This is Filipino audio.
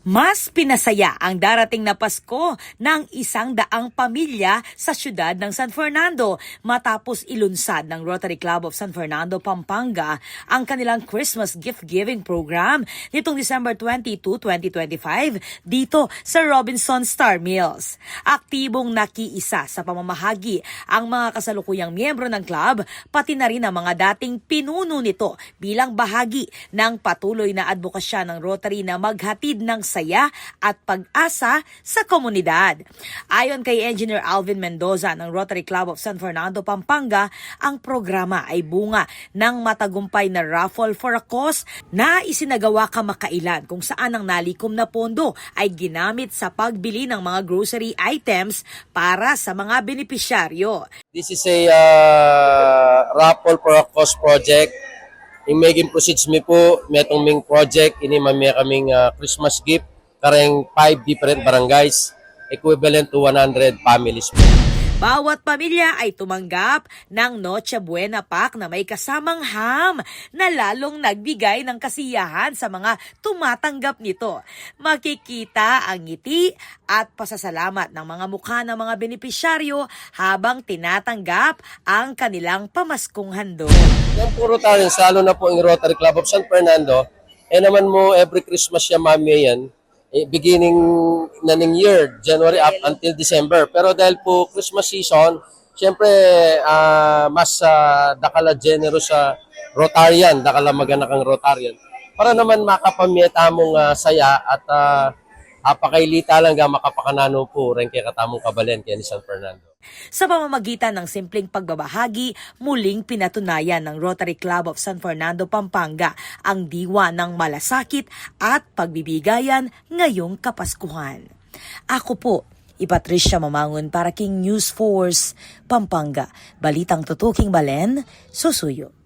Mas pinasaya ang darating na Pasko ng 100 pamilya sa siyudad ng San Fernando matapos ilunsad ng Rotary Club of San Fernando, Pampanga ang kanilang Christmas gift-giving program nitong December 22, 2025 dito sa Robinson Star Mills. Aktibong nakiisa sa pamamahagi ang mga kasalukuyang miyembro ng club, pati na rin ang mga dating pinuno nito bilang bahagi ng patuloy na advokasya ng Rotary na maghatid ng saya at pag-asa sa komunidad. Ayon kay Engineer Alvin Mendoza ng Rotary Club of San Fernando, Pampanga, ang programa ay bunga ng matagumpay na raffle for a cause na isinagawa kamakailan kung saan ang nalikom na pondo ay ginamit sa pagbili ng mga grocery items para sa mga benepisyaryo. This is a raffle for a cause project. Yung making proceeds mi po, metong ming project, ini mamaya kaming Christmas gift, kareng 5 different barangays, equivalent to 100 families po. Bawat pamilya ay tumanggap ng Noche Buena Pack na may kasamang ham na lalong nagbigay ng kasiyahan sa mga tumatanggap nito. Makikita ang ngiti at pasasalamat ng mga mukha ng mga benepisyaryo habang tinatanggap ang kanilang pamaskong handog. Yung puro talents, lalo na po ang Rotary Club of San Fernando, naman mo every Christmas siya mami yan, beginning na ng year, January up until December. Pero dahil po Christmas season, siyempre mas dakala generous sa Rotarian, dakala maganak ang Rotarian. Para naman makapamiyeta mong saya at apakailita lang ga makapakanano po rin kaya katamong kabalen kaya ni San Fernando. Sa pamamagitan ng simpleng pagbabahagi, muling pinatunayan ng Rotary Club of San Fernando, Pampanga ang diwa ng malasakit at pagbibigayan ngayong Kapaskuhan. Ako po, Patricia Mamangon para King News Force, Pampanga. Balitang tutuking Balen, Susuyo.